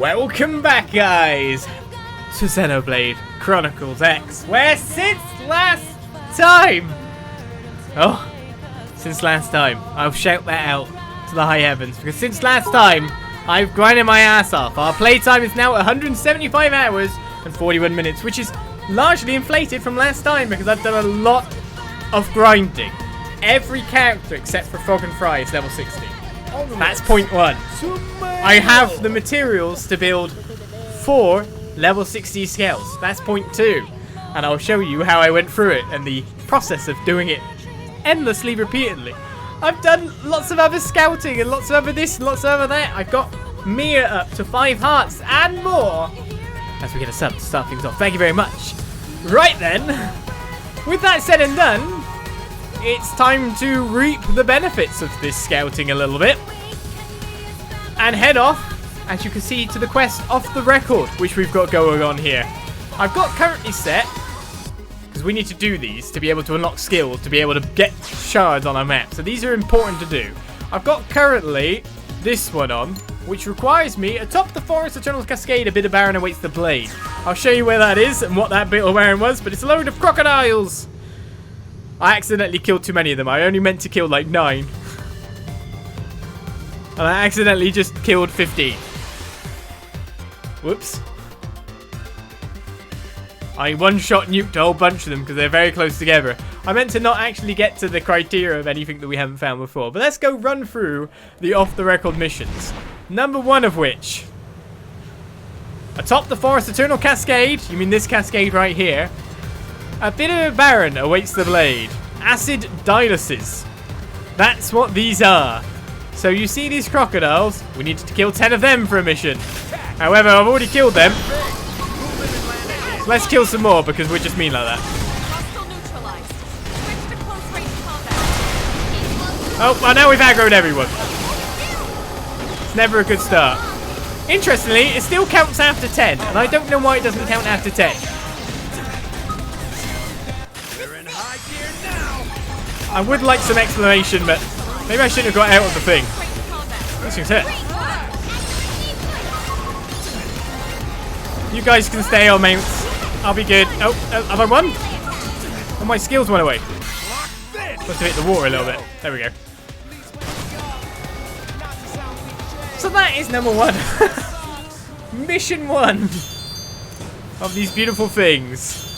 Welcome back, guys, to Xenoblade Chronicles X, where since last time, I'll shout that out to the high heavens, because since last time, I've grinded my ass off. Our playtime is now 175 hours and 41 minutes, which is largely inflated from last time, because I've done a lot of grinding. Every character except for Frog and Fry is level 60. That's point 1. I have the materials to build 4 level 60 skells. That's point 2. And I'll show you how I went through it and the process of doing it endlessly, repeatedly. I've done lots of other scouting and lots of other this and lots of other that. I've got Mira up to 5 hearts and more. As we get a sub to start things off. Thank you very much. Right then, with that said and done, it's time to reap the benefits of this scouting a little bit. And head off, as you can see, to the quest off the record, which we've got going on here. I've got currently set, because we need to do these to be able to unlock skills, to be able to get shards on our map. So these are important to do. I've got currently this one on, which requires me atop the forest eternal cascade. A bit of barren awaits the blade. I'll show you where that is and what that bit of barren was, but it's a load of crocodiles. I accidentally killed too many of them. I only meant to kill like 9. And I accidentally just killed 15. Whoops. I one-shot nuked a whole bunch of them because they're very close together. I meant to not actually get to the criteria of anything that we haven't found before. But let's go run through the off-the-record missions. Number 1 of which, atop the forest eternal cascade, you mean this cascade right here, a bit of a barren awaits the blade. Acid diluses. That's what these are. So you see these crocodiles, we need to kill 10 of them for a mission. However, I've already killed them. So let's kill some more because we're just mean like that. Oh, well now we've aggroed everyone. It's never a good start. Interestingly, it still counts after 10, and I don't know why it doesn't count after 10. I would like some explanation, but maybe I shouldn't have got out of the thing. This thing's hit. You guys can stay on mounts. I'll be good. Oh, have I won? Oh, my skills went away. Must have hit the water a little bit. There we go. So that is number 1. Mission 1 of these beautiful things.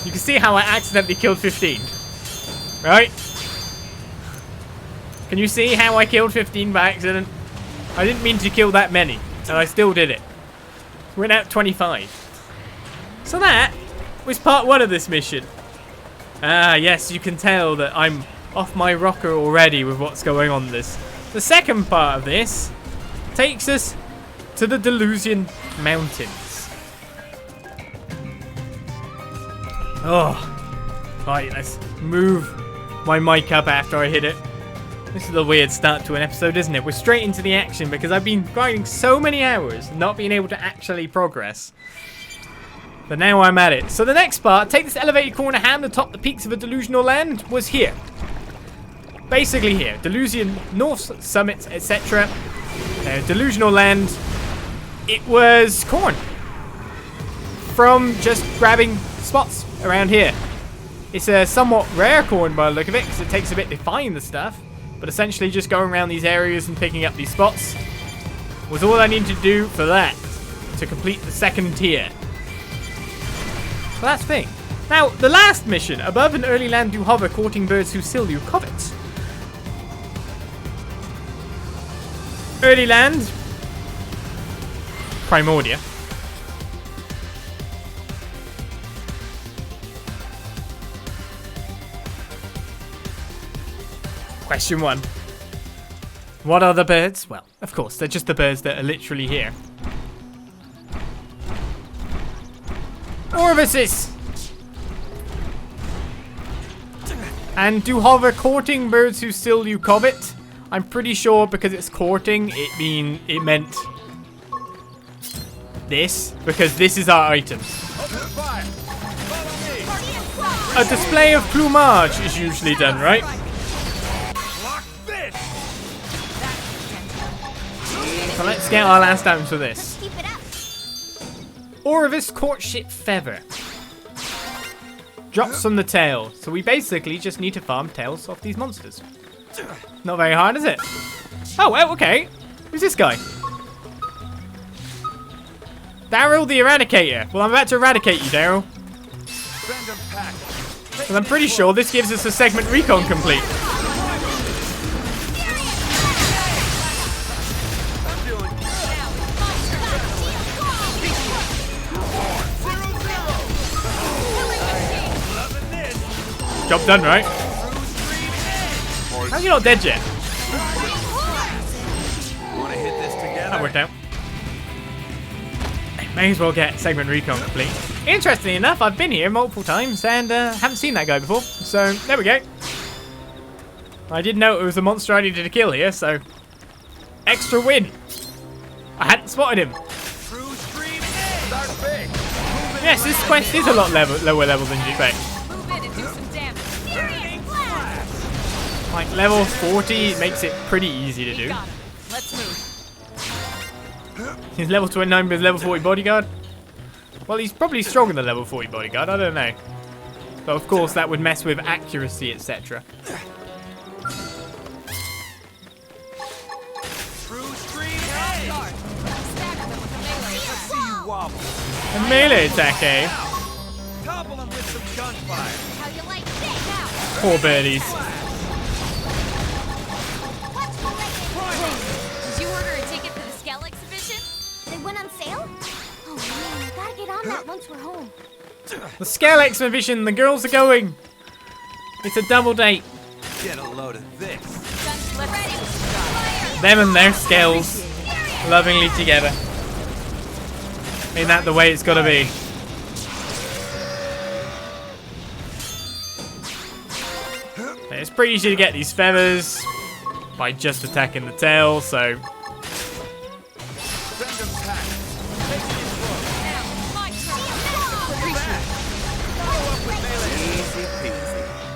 You can see how I accidentally killed 15. Right? Can you see how I killed 15 by accident? I didn't mean to kill that many, and I still did it. We're now at 25. So that was part 1 of this mission. Ah, yes, you can tell that I'm off my rocker already with what's going on this. The second part of this takes us to the Delusion Mountains. Oh, right, let's move my mic up after I hit it. This is a weird start to an episode, isn't it? We're straight into the action because I've been grinding so many hours, not being able to actually progress. But now I'm at it. So the next part, take this elevated corner hand atop the peaks of a delusional land, was here. Basically here. Delusion, North Summit, etc. Delusional land. It was corn. From just grabbing spots around here. It's a somewhat rare corn by the look of it, because it takes a bit to find the stuff. But essentially just going around these areas and picking up these spots was all I needed to do for that, to complete the second tier. So that's the thing. Now, the last mission, above an early land do hover, courting birds who still you covet. Early land, Primordia. Question 1. What are the birds? Well, of course, they're just the birds that are literally here. Orvises! And do hover courting birds who still you covet? I'm pretty sure because it's courting, it meant this, because this is our item. A display of plumage is usually done, right? So let's get our last items for this. Keep it up. Orvis Courtship Feather. Drops from the tail. So we basically just need to farm tails off these monsters. Not very hard, is it? Oh, well, okay. Who's this guy? Daryl the Eradicator. Well, I'm about to eradicate you, Daryl. And I'm pretty sure this gives us a segment recon complete. Job done, right? How are you not dead yet? That worked out. May as well get segment recon complete. Interestingly enough, I've been here multiple times and haven't seen that guy before. So, there we go. I did know it was a monster I needed to kill here, so... Extra win! I hadn't spotted him. Yes, this quest is a lot lower level than you'd expect. Like, level 40 makes it pretty easy to do. Let's move. He's level 29 with level 40 bodyguard. Well, he's probably stronger than level 40 bodyguard, I don't know. But of course, that would mess with accuracy, etc. A melee attack, eh? How you like this now? Poor birdies. Did you order a ticket for the Skell exhibition? They went on sale? Oh man, I gotta get on that once we're home. The Skell exhibition, the girls are going. It's a double date. Get a load of this. Guns ready. Fire. Them and their Skells lovingly together. Ain't that the way it's gotta be? It's pretty easy to get these feathers by just attacking the tail, so...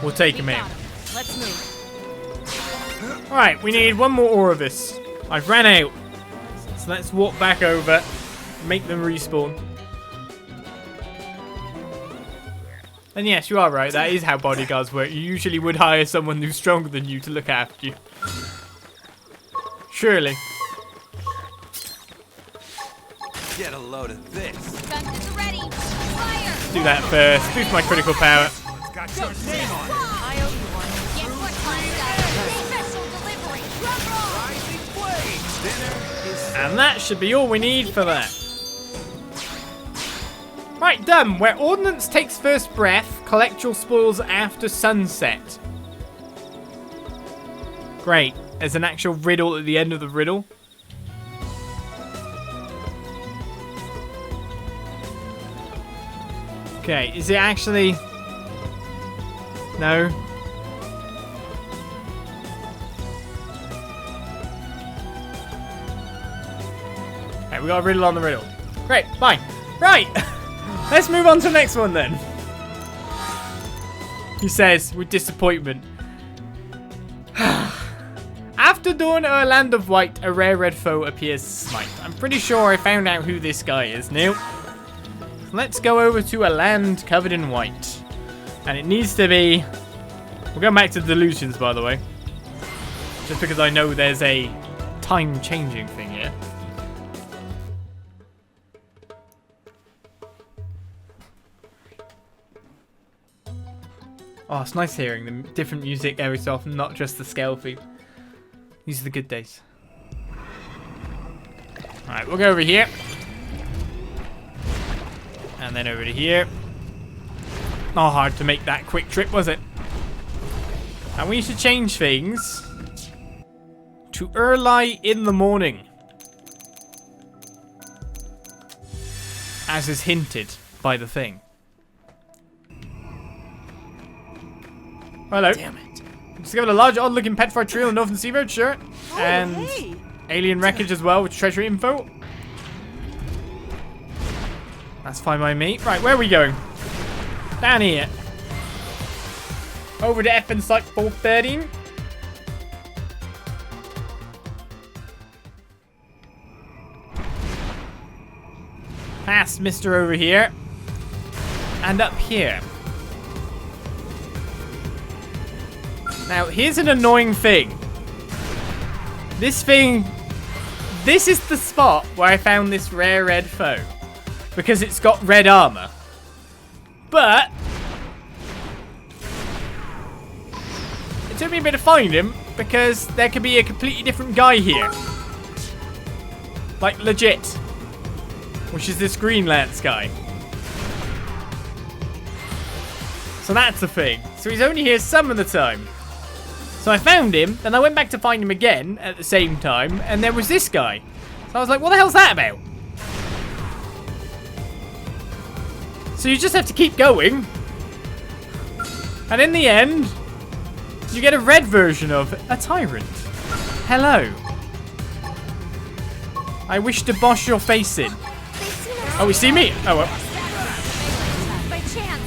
We'll take him in. Let's move. Alright, we need one more Orvis. I've ran out. So let's walk back over, make them respawn. And yes, you are right, that is how bodyguards work. You usually would hire someone who's stronger than you to look after you. Surely. Get a load of this. Guns ready. Fire. Do that first. Boost my critical power. It's got your name on it. I owe you one. Guess what, Special delivery. Drum roll. Rising flames. Dinner is And that should be all we need for that. Right, done. Where Ordnance takes first breath, collect your spoils after sunset. Great. There's an actual riddle at the end of the riddle. Okay, is it actually... No. Okay, we got a riddle on the riddle. Great, fine. Right, let's move on to the next one then. He says, with disappointment. After dawn or a land of white, a rare red foe appears to smite. I'm pretty sure I found out who this guy is now. Let's go over to a land covered in white. And it needs to be... We're going back to delusions, by the way. Just because I know there's a time-changing thing here. Oh, it's nice hearing the different music every so often, not just the scale theme. These are the good days. Alright, we'll go over here. And then over to here. Not hard to make that quick trip, was it? And we need to change things to early in the morning. As is hinted by the thing. Hello. Damn it. Discovered a large odd-looking petrified tree on the northern seaboard, sure. And hey. alien wreckage as well with treasure info. That's fine by me. Right, where are we going? Down here. Over to FN Site 413. Past Mr. over here. And up here. Now, here's an annoying thing. This is the spot where I found this rare red foe. Because it's got red armor. But it took me a bit to find him because there could be a completely different guy here. Like, legit. Which is this green lance guy. So that's the thing. So he's only here some of the time. So I found him, then I went back to find him again at the same time, and there was this guy. So I was like, what the hell's that about? So you just have to keep going. And in the end, you get a red version of a tyrant. Hello. I wish to bosh your face in. Oh, we see me? Oh, well. By chance.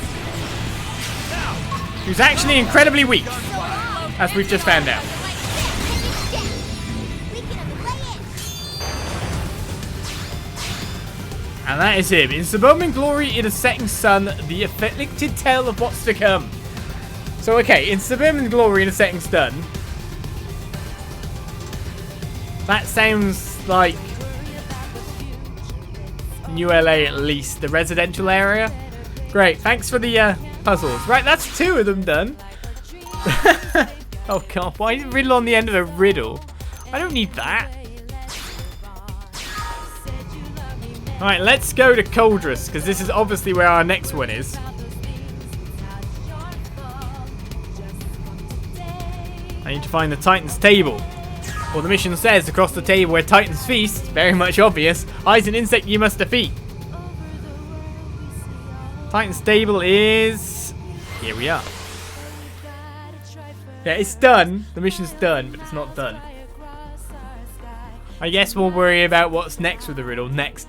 He's actually incredibly weak, as we've just found out. And that is him. In suburban glory, in a setting sun, the afflicted tale of what's to come. So, okay, in suburban glory, in a setting sun, that sounds like New LA at least, the residential area. Great, thanks for the puzzles. Right, that's 2 of them done. Oh god, why is riddle on the end of a riddle? I don't need that. Alright, let's go to Coldrus, because this is obviously where our next one is. I need to find the Titan's table. Well, the mission says across the table where Titans feast, very much obvious, hides an insect you must defeat. Titan's table is... here we are. Yeah, it's done. The mission's done, but it's not done. I guess we'll worry about what's next with the riddle next.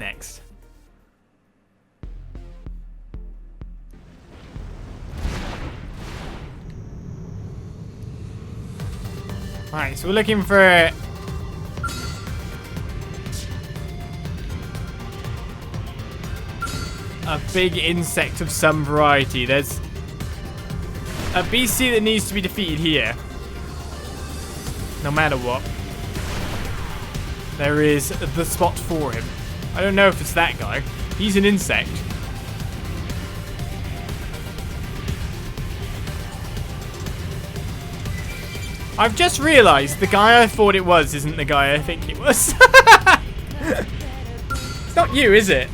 Alright, so we're looking for a big insect of some variety. There's a BC that needs to be defeated here. No matter what. There is the spot for him. I don't know if it's that guy. He's an insect. I've just realised the guy I thought it was isn't the guy I think it was. It's not you, is it?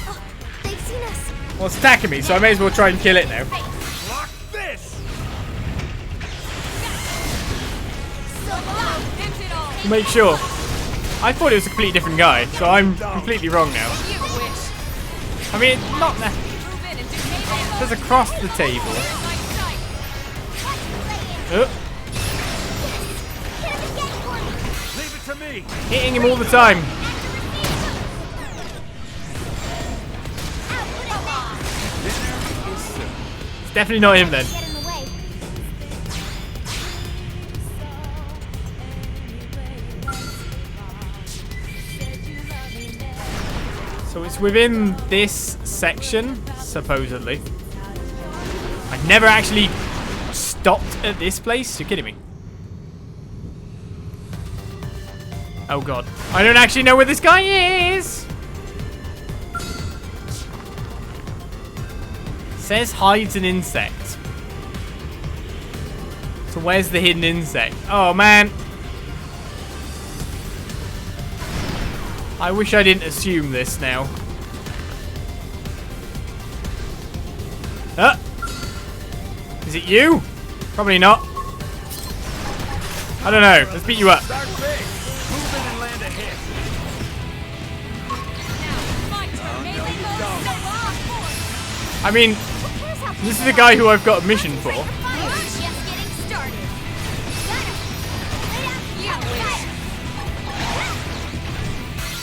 Oh, they've seen us. Well, it's attacking me, so I may as well try and kill it now. Block this! To make sure. I thought it was a completely different guy, so I'm completely wrong now. I mean, not that. There's across the table. Leave it to me! Hitting him all the time. It's definitely not him then. Get in the way. So it's within this section, supposedly. I've never actually stopped at this place. You're kidding me. Oh god. I don't actually know where this guy is. Says hides an insect. So where's the hidden insect? Oh man. I wish I didn't assume this now. Is it you? Probably not. I don't know. Let's beat you up. Start big! Move in and land a hit! I mean, this is the guy who I've got a mission for. Just getting started.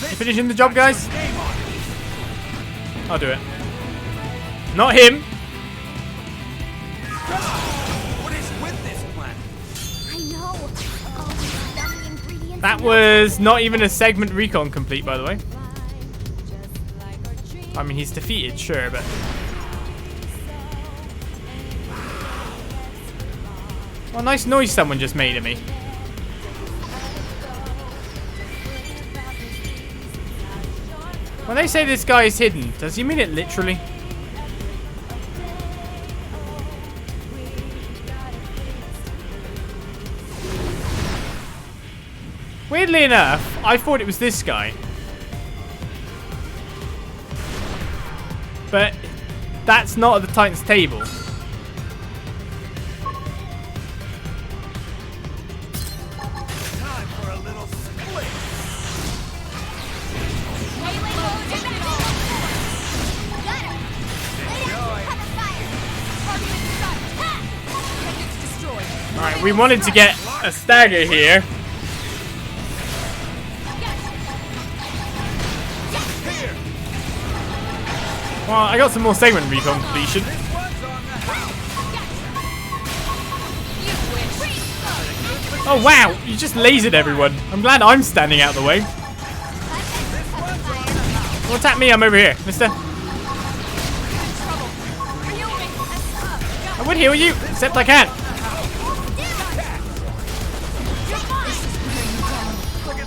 You finishing the job, guys? I'll do it. Not him. What is with this planet? I know. All these yummy ingredients. That was not even a segment recon complete, by the way. I mean, he's defeated, sure, but... What a nice noise someone just made at me. When they say this guy is hidden, does he mean it literally? Weirdly enough, I thought it was this guy. But that's not at the Titan's table. Time for a little split. Alright, we wanted to get a stagger here. Well, I got some more segment recon completion. Oh wow, you just lasered everyone. I'm glad I'm standing out of the way. Don't attack me, I'm over here, mister. I would heal you, except I can't.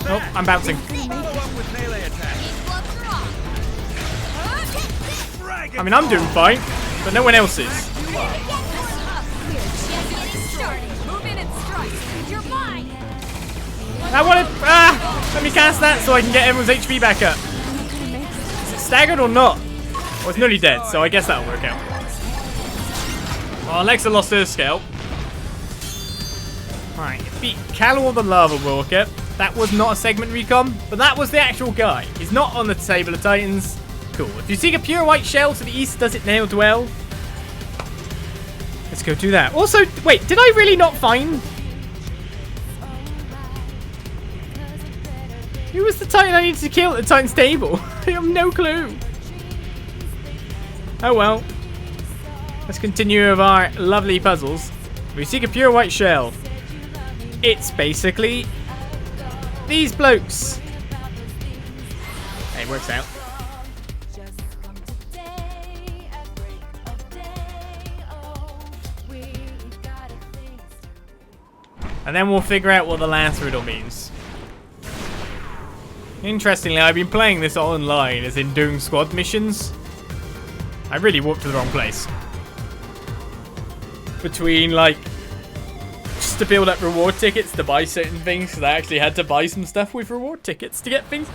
Oh, I'm bouncing. I mean, I'm doing fine, but no one else is. I want to... let me cast that so I can get everyone's HP back up. Is it staggered or not? Well, it's nearly dead, so I guess that'll work out. Well, Alexa lost her scale. Alright, beat Calor the Lava Walker. That was not a segment recon, but that was the actual guy. He's not on the table of Titans. Cool. If you seek a pure white shell to the east, does it now dwell? Let's go do that. Also, wait, did I really not find... Who was the Titan I needed to kill at the Titan's table? I have no clue. Oh well. Let's continue with our lovely puzzles. We seek a pure white shell. It's basically these blokes. Hey, it works out. And then we'll figure out what the last riddle means. Interestingly, I've been playing this online, as in doing squad missions. I really walked to the wrong place. Between, like, just to build up reward tickets to buy certain things, because I actually had to buy some stuff with reward tickets to get things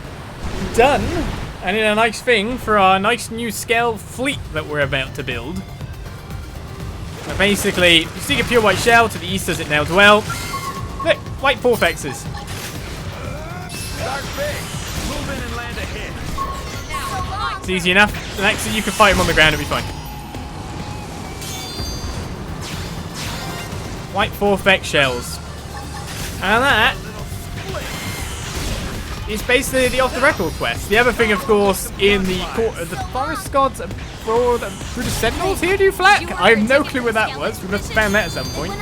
done. And in a nice thing for our nice new scale fleet that we're about to build. But basically, you seek a pure white shell to the east as it now dwell. Look, white porfexes. Start big. Move in and land a hit. It's easy enough. The next thing you can fight him on the ground, it'll be fine. White porfex shells. And that is basically the off-the-record quest. The other thing, of course, in the court of the forest gods abroad through the sentinels here do flak. I have no clue where that was. We must have found that at some point.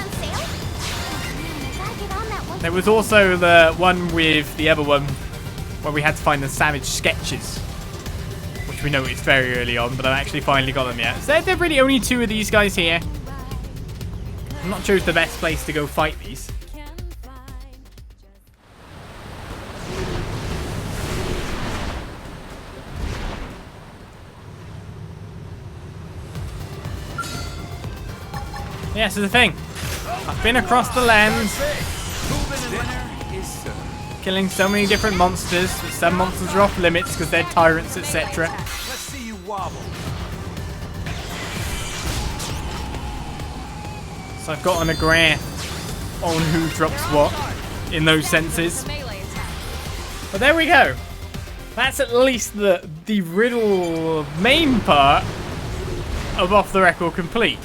There was also the one with the other one where we had to find the savage sketches, which we noticed very early on, but I've actually finally got them yet. So there are really only two of these guys here. I'm not sure it's the best place to go fight these. Yeah, so the thing. I've been across the land, killing so many different monsters. Some monsters are off limits because they're tyrants, etc. Let's see you wobble. So I've gotten a graph on who drops what in those senses. But there we go. That's at least the riddle main part of Off the Record complete.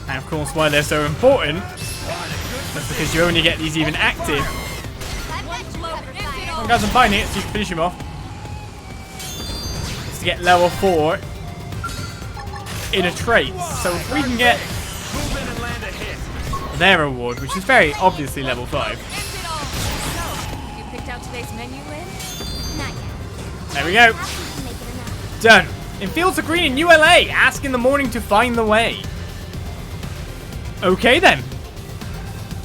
And of course, why they're so important is because you only get these even active. One guy's on Pioneer, so you can finish him off. It's to get level 4 in a trait. So if we can get their reward, which is very obviously level 5. You picked out today's menu, Lynn? There we go. That should make it enough. Done. In Fields of Green in ULA, ask in the morning to find the way. Okay then.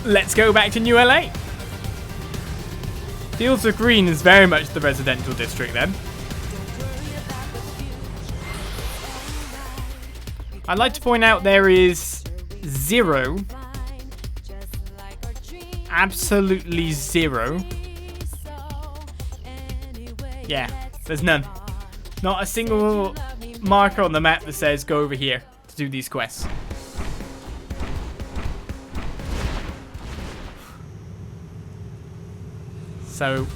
Let's go back to New LA. Fields of Green is very much the residential district then. I'd like to point out there is 0. Absolutely 0. Yeah, there's none. Not a single marker on the map that says go over here to do these quests. So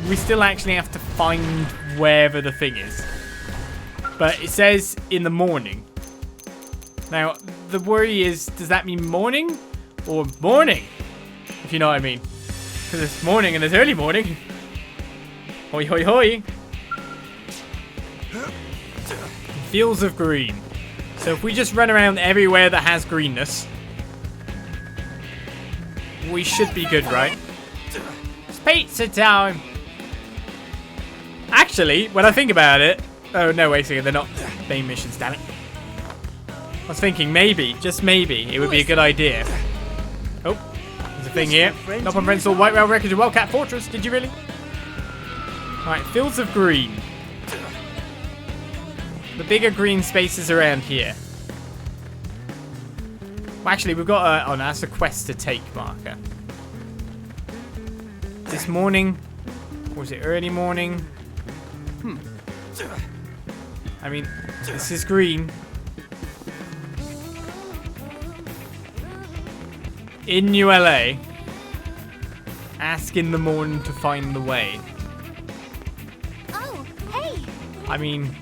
we still actually have to find wherever the thing is. But it says in the morning. Now, the worry is, does that mean morning or morning? If you know what I mean. Because it's morning and it's early morning. Hoi hoi hoi. Fields of Green. So if we just run around everywhere that has greenness, we should be good, right? It's pizza time. Actually, when I think about it... Oh, no, wait a second. They're not main missions, damn it. I was thinking maybe, just maybe, it would be a good idea. Oh, there's a thing here. Not on Rental, White Rail Wreckage, and Wildcat Fortress. Did you really? Alright, Fields of Green. The bigger green spaces around here. Well, actually, we've got a... Oh, no, that's a quest to take marker. This morning? Or was it early morning? I mean, this is green. In New LA. Ask in the morning to find the way. Oh, hey. I mean,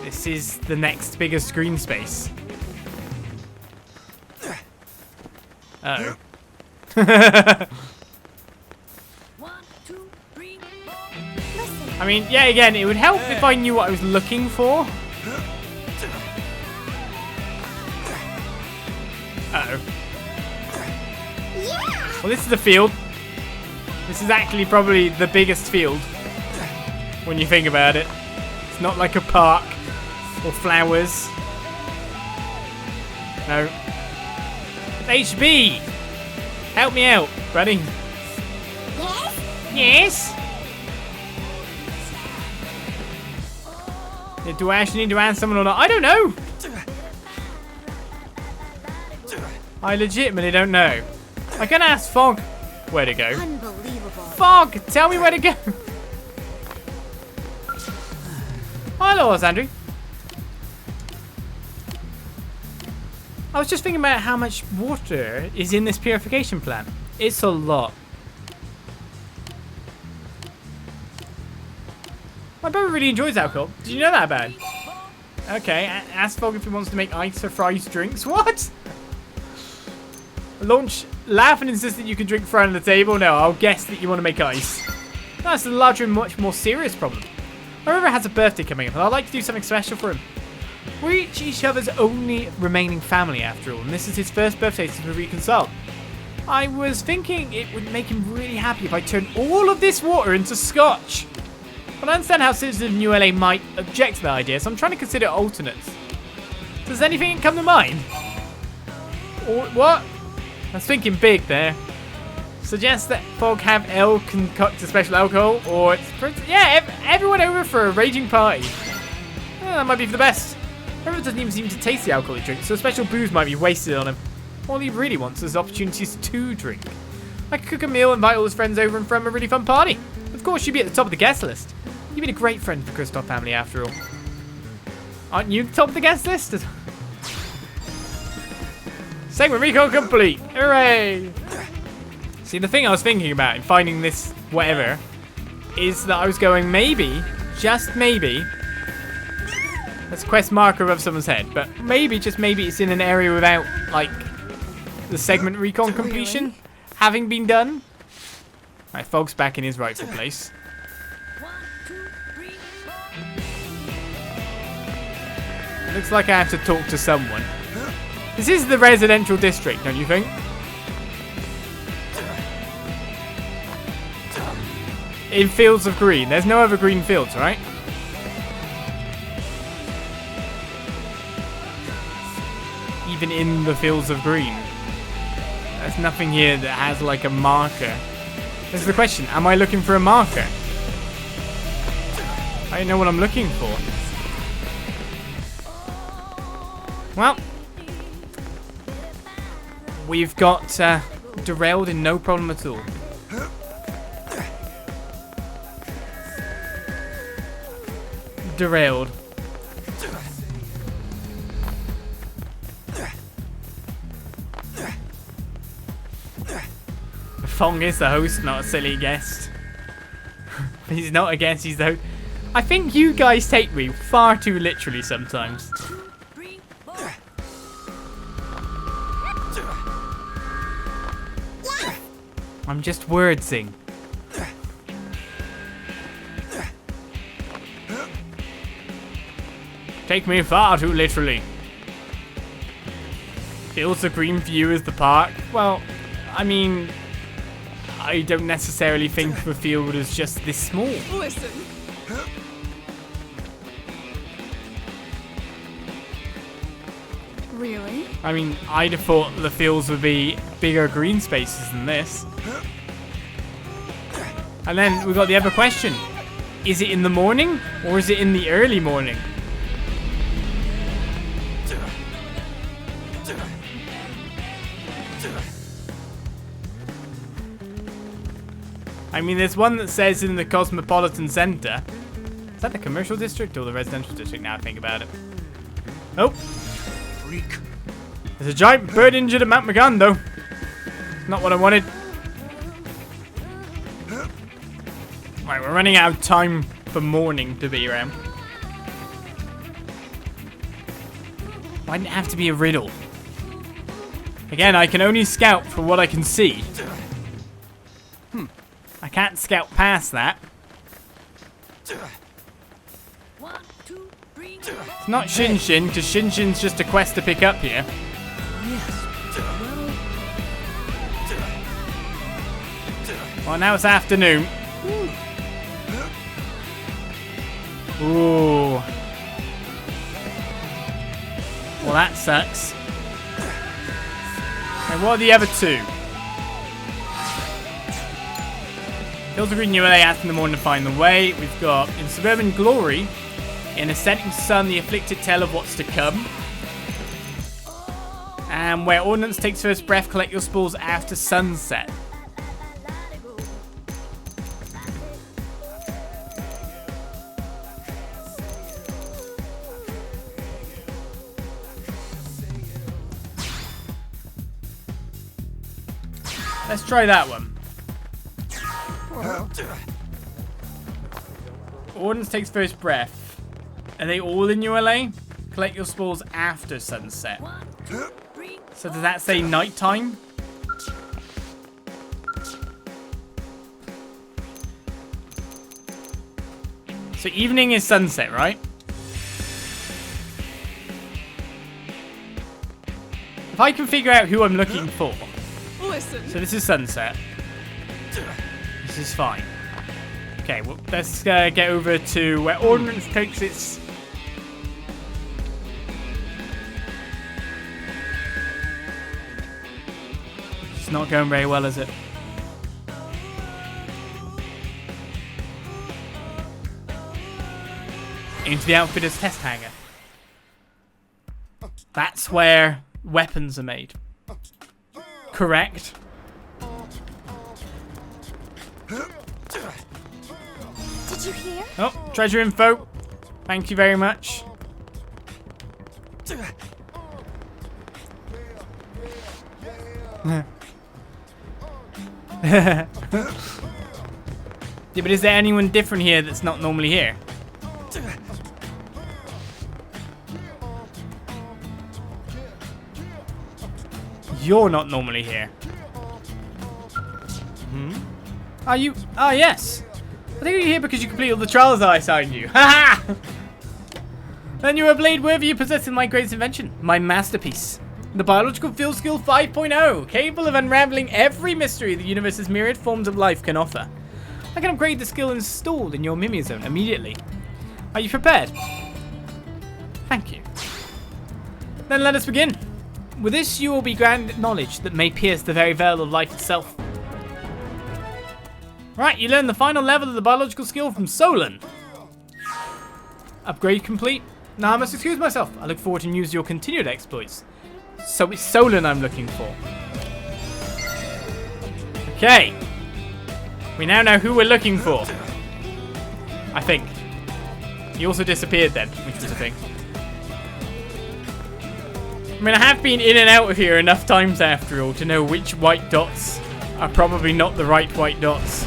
this is the next biggest green space. Uh-oh. 1, 2, 3, 4. Listen. I mean, yeah, again, it would help if I knew what I was looking for. Uh-oh. Yeah. Well, this is a field. This is actually probably the biggest field when you think about it. It's not like a park or flowers. No. HB! Help me out, buddy. Yes. Yes? Yeah, do I actually need to answer someone or not? I don't know. I legitimately don't know. I can ask Fog where to go. Unbelievable. Fog, tell me where to go. Hello, Olizandri. I was just thinking about how much water is in this purification plant. It's a lot. My brother really enjoys alcohol. Did you know that about him? Okay, ask Fog if he wants to make ice or fries drinks. What? Launch, laugh and insist that you can drink fry on the table. No, I'll guess that you want to make ice. That's a larger and much more serious problem. My brother has a birthday coming up and I'd like to do something special for him. We're each other's only remaining family after all, and this is his first birthday since we reconciled. I was thinking it would make him really happy if I turned all of this water into scotch. But I understand how citizens of New LA might object to that idea, so I'm trying to consider alternates. Does anything come to mind? Or what? I was thinking big there. Suggest that Fog have L concoct a special alcohol, or yeah, everyone over for a raging party. That might be for the best. Everyone doesn't even seem to taste the alcohol he drinks, so special booze might be wasted on him. All he really wants is opportunities to drink. I could cook a meal, invite all his friends over, and throw him a really fun party. Of course, you'd be at the top of the guest list. You've been a great friend for Christoph family after all. Aren't you top of the guest list? Segment recall complete. Hooray! See, the thing I was thinking about in finding this whatever is that I was going maybe, just maybe, that's a quest marker above someone's head, but maybe, just maybe it's in an area without, like, the segment recon completion having been done. Right, Fog's back in his rightful place. 1, 2, 3, 4. Looks like I have to talk to someone. This is the residential district, don't you think? In fields of green. There's no other green fields, right? Even in the fields of green. There's nothing here that has like a marker. This is the question. Am I looking for a marker? I don't know what I'm looking for. Well. We've got derailed in no problem at all. Derailed. Fong is the host, not a silly guest. He's not a guest, he's the host. I think you guys take me far too literally sometimes. I'm just wordsing. Take me far too literally. Feels the green view as the park. Well, I mean, I don't necessarily think the field is just this small. Listen. Really? I mean, I'd have thought the fields would be bigger green spaces than this. And then we've got the other question. Is it in the morning or is it in the early morning? I mean, there's one that says in the Cosmopolitan Center. Is that the commercial district or the residential district now I think about it? Oh. Freak. There's a giant bird injured at Mount Magando. Not what I wanted. Right, we're running out of time for morning to be around. Why didn't it have to be a riddle? Again, I can only scout for what I can see. I can't scout past that. It's not Shinshin, because Shinshin's just a quest to pick up here. Well, now it's afternoon. Ooh. Well, that sucks. And what are the other two? Hills of Green ULA asked in the morning to find the way. We've got in Suburban Glory, in a setting sun, the afflicted tell of what's to come. And where Ordnance takes first breath, collect your spores after sunset. Let's try that one. Ordnance takes first breath. Are they all in ULA? Collect your spores after sunset. So does that say nighttime? So evening is sunset, right? If I can figure out who I'm looking for. Listen. So this is sunset. This is fine. Okay, well, let's get over to where Ordnance takes its... It's not going very well, is it? Into the Outfitter's test hangar. That's where weapons are made. Correct. Did you hear? Oh, treasure info. Thank you very much. Yeah, but is there anyone different here that's not normally here? You're not normally here. Are you? Ah, yes. I think you're here because you complete all the trials that I assigned you. Ha ha! Then you're a blade worthy of possessing my greatest invention, my masterpiece. The Biological Field Skill 5.0, capable of unraveling every mystery the universe's myriad forms of life can offer. I can upgrade the skill installed in your Mimir zone immediately. Are you prepared? Thank you. Then let us begin. With this, you will be granted knowledge that may pierce the very veil of life itself. Right, you learn the final level of the biological skill from Solon. Upgrade complete. Now I must excuse myself. I look forward to use your continued exploits. So it's Solon I'm looking for. Okay. We now know who we're looking for. I think. He also disappeared then, which was a thing. I mean, I have been in and out of here enough times after all to know which white dots are probably not the right white dots.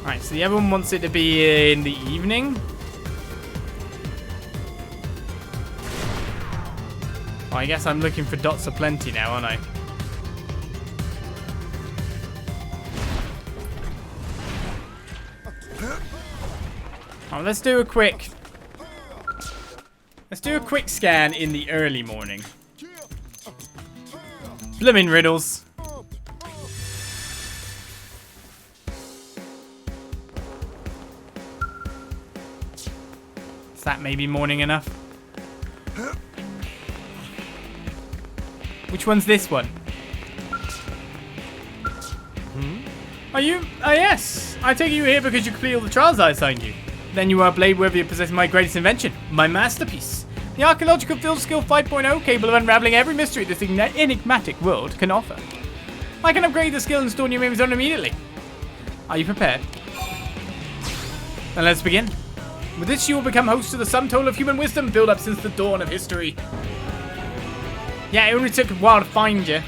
Right, so the other one wants it to be in the evening. Well, I guess I'm looking for dots aplenty now, aren't I? Oh, let's do a quick scan in the early morning. Bloomin' Riddles. Is that maybe morning enough? Which one's this one? Are you? Ah, yes. I take you here because you complete all the trials I assigned you. Then you are blade worthy of possessing my greatest invention, my masterpiece. The Archaeological Field Skill 5.0, capable of unraveling every mystery this enigmatic world can offer. I can upgrade the skill and store new memes on immediately. Are you prepared? Then let's begin. With this, you will become host to the sum total of human wisdom built up since the dawn of history. Yeah, it only took a while to find you.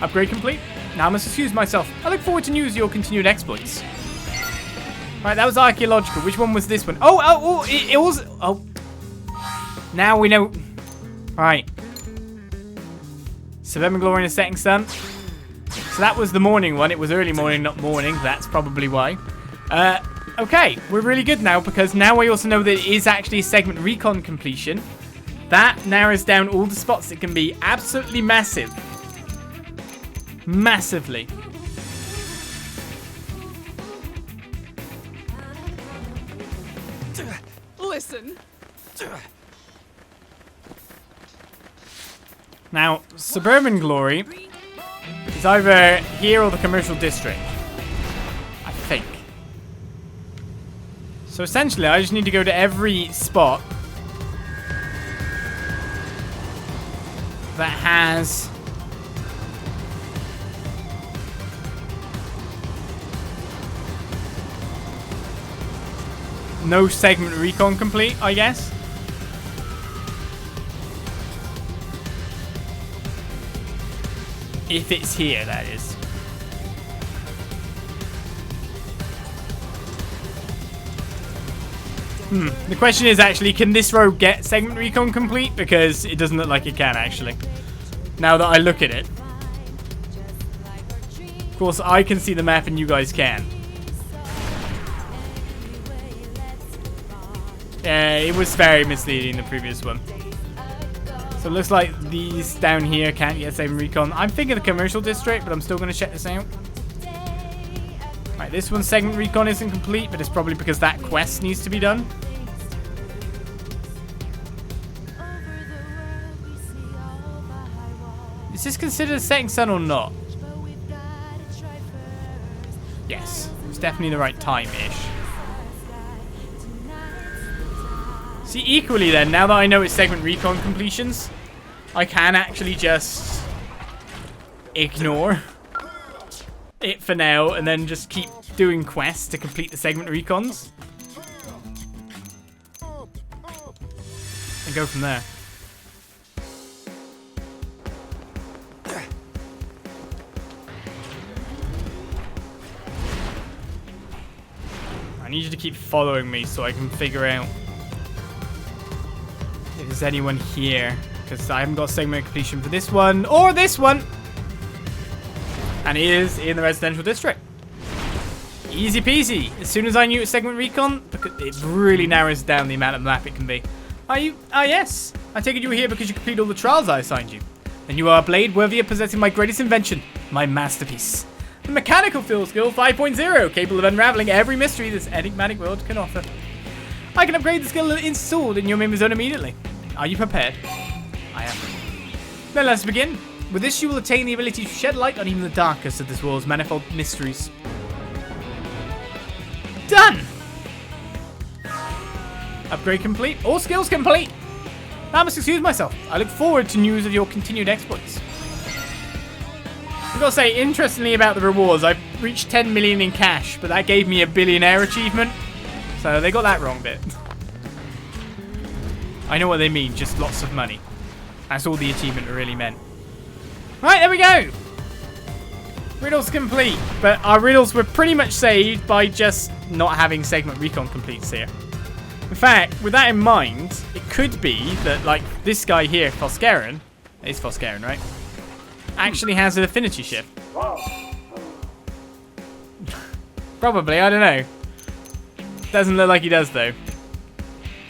Upgrade complete. Now I must excuse myself. I look forward to use your continued exploits. Right, that was archaeological. Which one was this one? It was... Oh. Now we know... Right. Suburban Glory and a Setting Sun. So that was the morning one. It was early morning, not morning. That's probably why. Okay, we're really good now because now we also know that it is actually a segment recon completion. That narrows down all the spots that can be absolutely massive. Massively. Listen. Now, Suburban Glory is either here or the commercial district. I think. So essentially, I just need to go to every spot that has no segment recon complete, I guess. If it's here, that is. The question is actually, can this road get segment recon complete? Because it doesn't look like it can, actually. Now that I look at it. Of course, I can see the map and you guys can. It was very misleading, the previous one. So it looks like these down here can't get segment recon. I'm thinking the commercial district, but I'm still going to check this out. Right, this one's segment recon isn't complete, but it's probably because that quest needs to be done. Is this considered a setting sun or not? Yes, it's definitely the right time-ish. See, equally then, now that I know it's segment recon completions, I can actually just ignore it for now and then just keep doing quests to complete the segment recons. And go from there. I need you to keep following me so I can figure out if there's anyone here, because I haven't got segment completion for this one or this one. And it is in the residential district. Easy peasy. As soon as I knew it was segment recon, because it really narrows down the amount of map it can be. Are you? Ah, yes. I take it you were here because you completed all the trials I assigned you. then you are a blade worthy of possessing my greatest invention, my masterpiece. The Mechanical Field Skill 5.0, capable of unraveling every mystery this enigmatic world can offer. I can upgrade the skill installed in your memory zone immediately. Are you prepared? I am. Then let's begin. With this, you will attain the ability to shed light on even the darkest of this world's manifold mysteries. Done! Upgrade complete. All skills complete. I must excuse myself. I look forward to news of your continued exploits. I've got to say, interestingly about the rewards, I've reached 10 million in cash, but that gave me a billionaire achievement. So they got that wrong bit. I know what they mean, just lots of money. That's all the achievement really meant. Right, there we go. Riddles complete. But our riddles were pretty much saved by just not having segment recon completes here. In fact, with that in mind, it could be that, like, this guy here, Foscaran, it's Foscaran, right? Actually has an affinity shift. Probably, I don't know. Doesn't look like he does, though.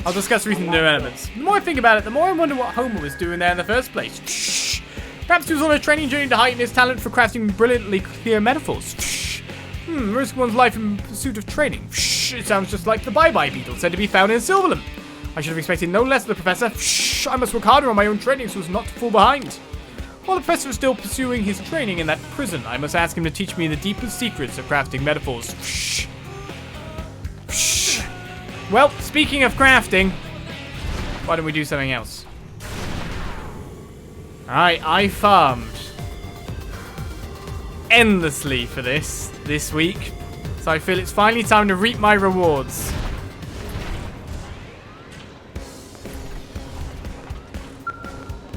I'll discuss recent developments. The more I think about it, the more I wonder what Homer was doing there in the first place. Shh. Perhaps he was on a training journey to heighten his talent for crafting brilliantly clear metaphors. Shh. Risk one's life in pursuit of training. Shh. It sounds just like the bye-bye beetle said to be found in Silverland. I should have expected no less of the professor. Shh. I must work harder on my own training so as not to fall behind. While the professor is still pursuing his training in that prison, I must ask him to teach me the deepest secrets of crafting metaphors. Shh. Shh. Well, speaking of crafting, why don't we do something else? Alright, I farmed endlessly for this week, so I feel it's finally time to reap my rewards.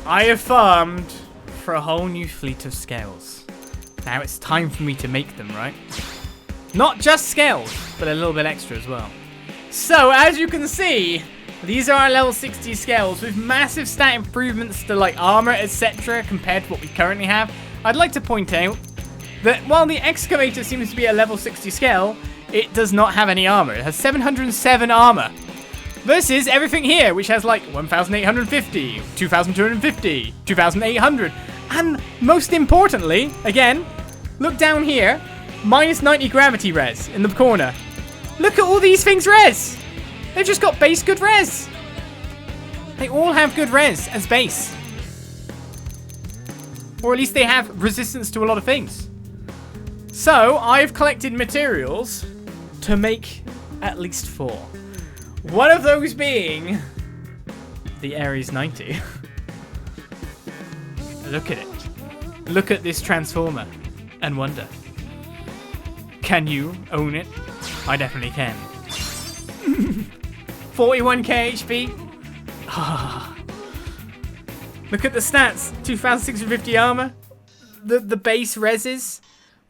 I have farmed for a whole new fleet of scales. Now it's time for me to make them, right? Not just scales, but a little bit extra as well. So, as you can see, these are our level 60 scales with massive stat improvements to like armor, etc. compared to what we currently have. I'd like to point out that while the excavator seems to be a level 60 scale, it does not have any armor. It has 707 armor. Versus everything here, which has like 1,850, 2,250, 2,800. And most importantly, again, look down here, minus 90 gravity res in the corner. Look at all these things res. They've just got base good res. They all have good res as base. Or at least they have resistance to a lot of things. So I've collected materials to make at least 4. One of those being the Ares 90. Look at it. Look at this transformer and wonder. Can you own it? I definitely can. 41k HP. Look at the stats. 2,650 armor. The base reses.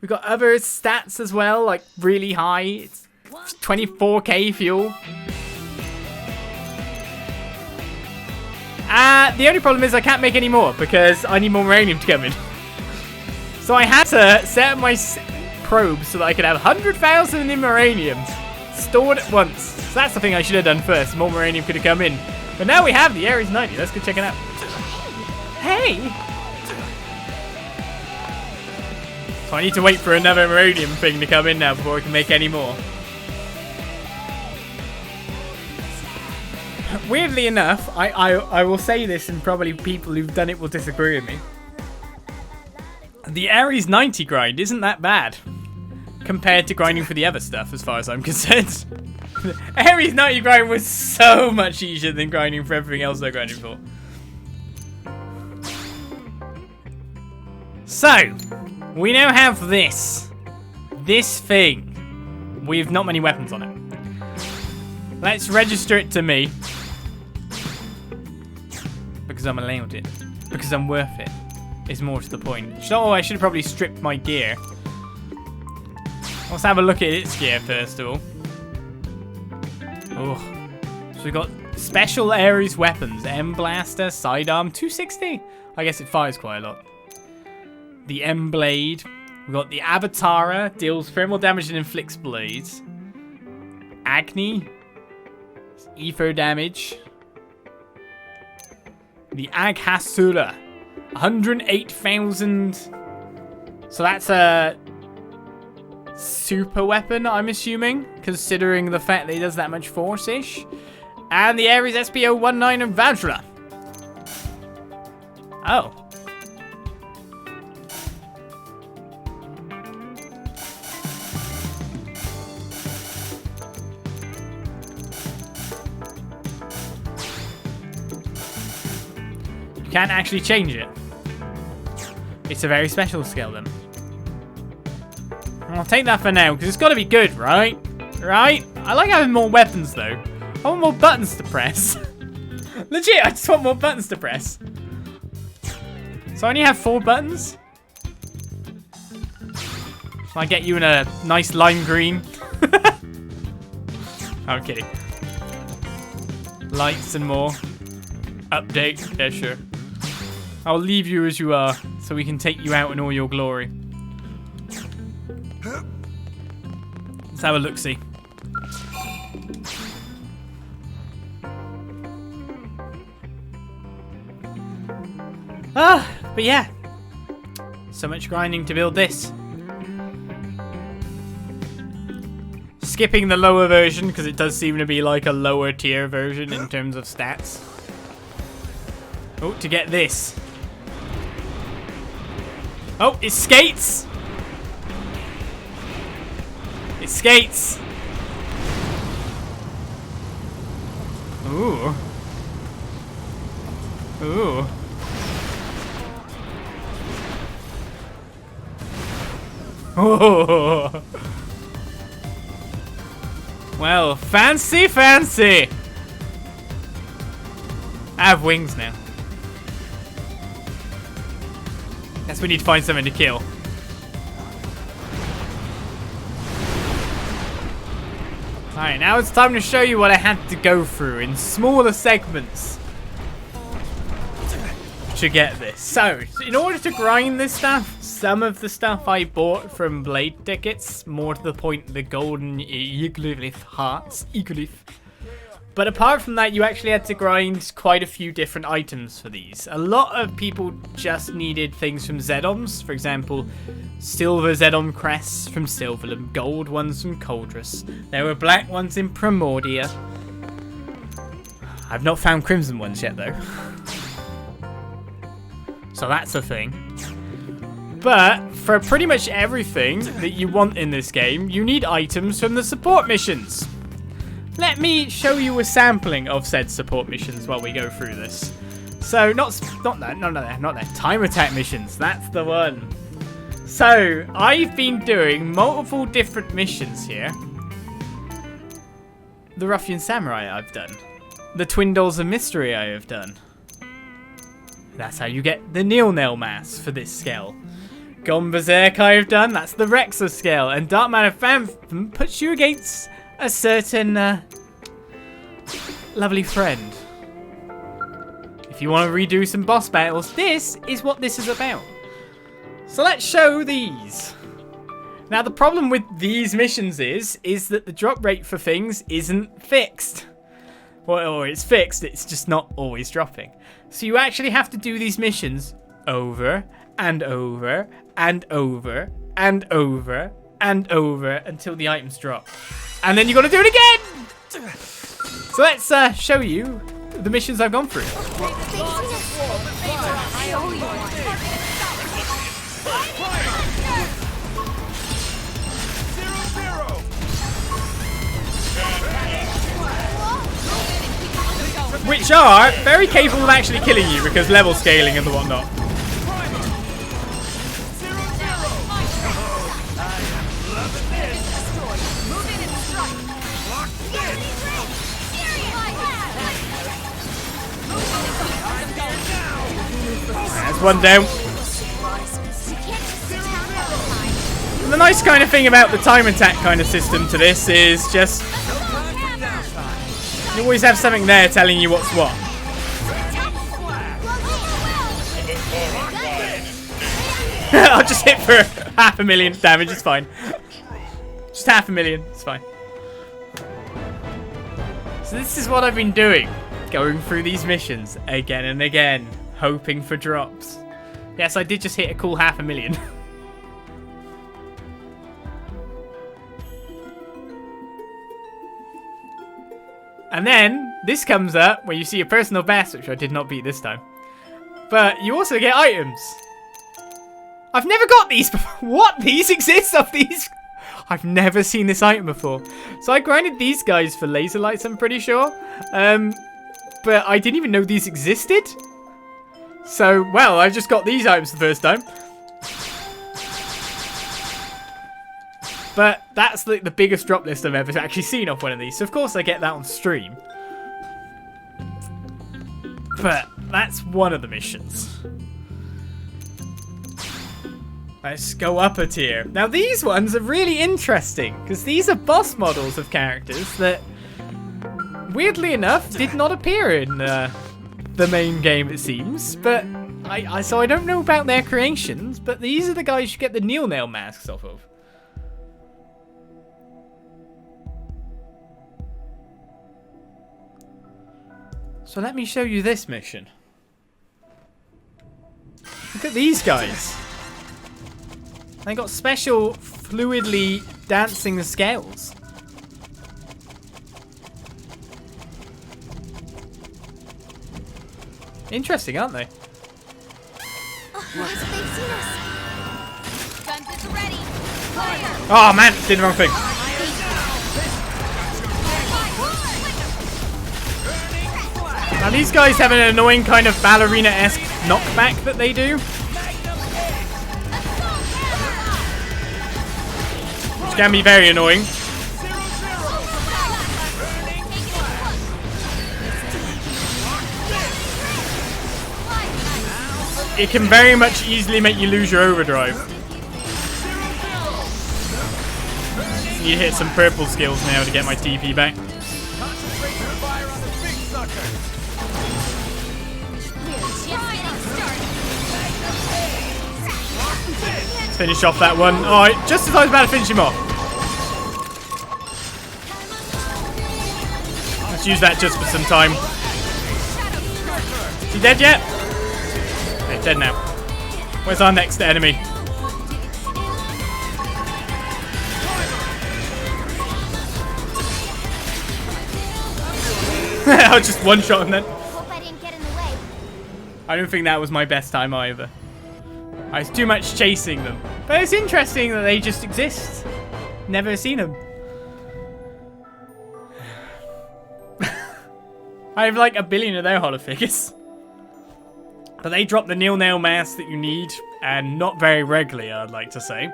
We've got other stats as well, like really high. It's 24k fuel. The only problem is I can't make any more because I need more uranium to come in. So I had to set up my probe so that I could have 100,000 in uranium stored at once. So that's the thing I should have done first. More uranium could have come in. But now we have the Ares 90. Let's go check it out. Hey! So I need to wait for another uranium thing to come in now before I can make any more. Weirdly enough, I will say this, and probably people who've done it will disagree with me. The Ares 90 grind isn't that bad compared to grinding for the other stuff, as far as I'm concerned. Ares 90 grind was so much easier than grinding for everything else they're grinding for. So, we now have this thing with not many weapons on it. Let's register it to me. Because I'm allowed it. Because I'm worth it. Is more to the point. So, I should have probably stripped my gear. Let's have a look at its gear first of all. Oh. So we've got special Ares weapons. M-Blaster, Sidearm, 260. I guess it fires quite a lot. The M-Blade. We've got the Avatara, deals thermal damage and inflicts blades. Agni. Ether damage. The Aghasura. 108,000. So that's a super weapon, I'm assuming, considering the fact that he does that much force-ish. And the Ares SPO-19 of Vajra. Oh. You can't actually change it. It's a very special skill then. I'll take that for now, because it's got to be good, right? Right? I like having more weapons, though. I want more buttons to press. Legit, I just want more buttons to press. So I only have 4 buttons? Shall I get you in a nice lime green? I'm kidding. Lights and more. Update. Yeah, sure. I'll leave you as you are, so we can take you out in all your glory. Let's have a look-see. But yeah. So much grinding to build this. Skipping the lower version, because it does seem to be like a lower tier version in terms of stats. Oh, to get this. Oh, it skates! It skates! Ooh. Ooh. Oh. Well, fancy, fancy! I have wings now. Guess we need to find something to kill. Alright, now it's time to show you what I had to go through in smaller segments to get this. So, in order to grind this stuff, some of the stuff I bought from Blade tickets, more to the point, the golden Iglyph hearts, Iglyph. But apart from that, you actually had to grind quite a few different items for these. A lot of people just needed things from Zedoms. For example, silver Zedom crests from Silverlum, gold ones from Coldrus. There were black ones in Primordia. I've not found crimson ones yet, though. So that's a thing. But for pretty much everything that you want in this game, you need items from the support missions. Let me show you a sampling of said support missions while we go through this. So, not that. Time attack missions. That's the one. So, I've been doing multiple different missions here. The Ruffian Samurai I've done. The Twin Dolls of Mystery I have done. That's how you get the Nil-Nail Mass for this scale. Gone Berserk I've done. That's the Rexa scale. And Dark Matter Phantom puts you against a certain lovely friend. If you want to redo some boss battles, this is what this is about. So let's show these. Now the problem with these missions is that the drop rate for things isn't fixed. Or it's fixed, it's just not always dropping. So you actually have to do these missions over and over and over and over and over until the items drop. And then you got to do it again! So let's show you the missions I've gone through. Which are very capable of actually killing you because level scaling and the whatnot. There's one down. The nice kind of thing about the time attack kind of system to this is just you always have something there telling you what's what. I'll just hit for 500,000 damage, it's fine. Just 500,000, it's fine. So this is what I've been doing. Going through these missions again and again, hoping for drops. Yes, I did just hit a cool 500,000. And then this comes up where you see a personal best, which I did not beat this time. But you also get items. I've never got these before. What? These exist of these? I've never seen this item before. So I grinded these guys for laser lights, I'm pretty sure. But I didn't even know these existed. So, well, I just got these items the first time. But that's like the biggest drop list I've ever actually seen off one of these. So, of course, I get that on stream. But that's one of the missions. Let's go up a tier. Now, these ones are really interesting. Because these are boss models of characters that, weirdly enough, did not appear in the main game, it seems. But, so I don't know about their creations. But these are the guys you get the Neil Nail masks off of. So let me show you this mission. Look at these guys. They got special fluidly dancing scales. Interesting, aren't they? They've seen us. Guns is ready. Fire. Oh man, did the wrong thing. Now these guys have an annoying kind of ballerina-esque knockback that they do. Which can be very annoying. It can very much easily make you lose your overdrive. I need to hit some purple skills now to get my TP back. Let's finish off that one. Oh, just as I was about to finish him off. Let's use that just for some time. Is he dead yet? Okay, dead now. Where's our next enemy? I'll just one-shot him then. Hope I didn't get in the way. I don't think that was my best time either. I was too much chasing them. But it's interesting that they just exist. Never seen them. I have like a billion of their holo figures. But they drop the Neil Nail mask that you need, and not very regularly, I'd like to say.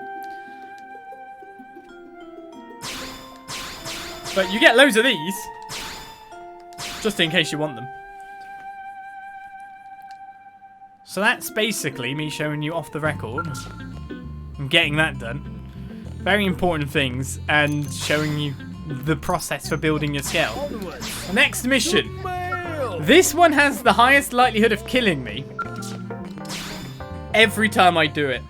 But you get loads of these, just in case you want them. So that's basically me showing you off the record and getting that done. Very important things, and showing you the process for building your scale. Next mission. This one has the highest likelihood of killing me every time I do it.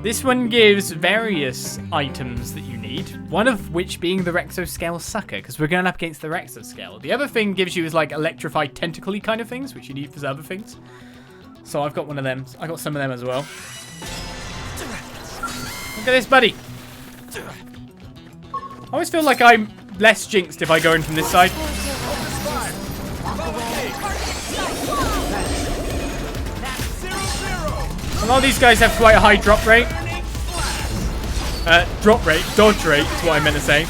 This one gives various items that you need, one of which being the Rexo Scale Sucker, because we're going up against the Rexo Scale. The other thing gives you is like electrified tentacle-y kind of things, which you need for other things. So I've got one of them. I got some of them as well. Look at this, buddy. I always feel like I'm less jinxed if I go in from this side. A lot of these guys have quite a high drop rate. Dodge rate is what I meant to say.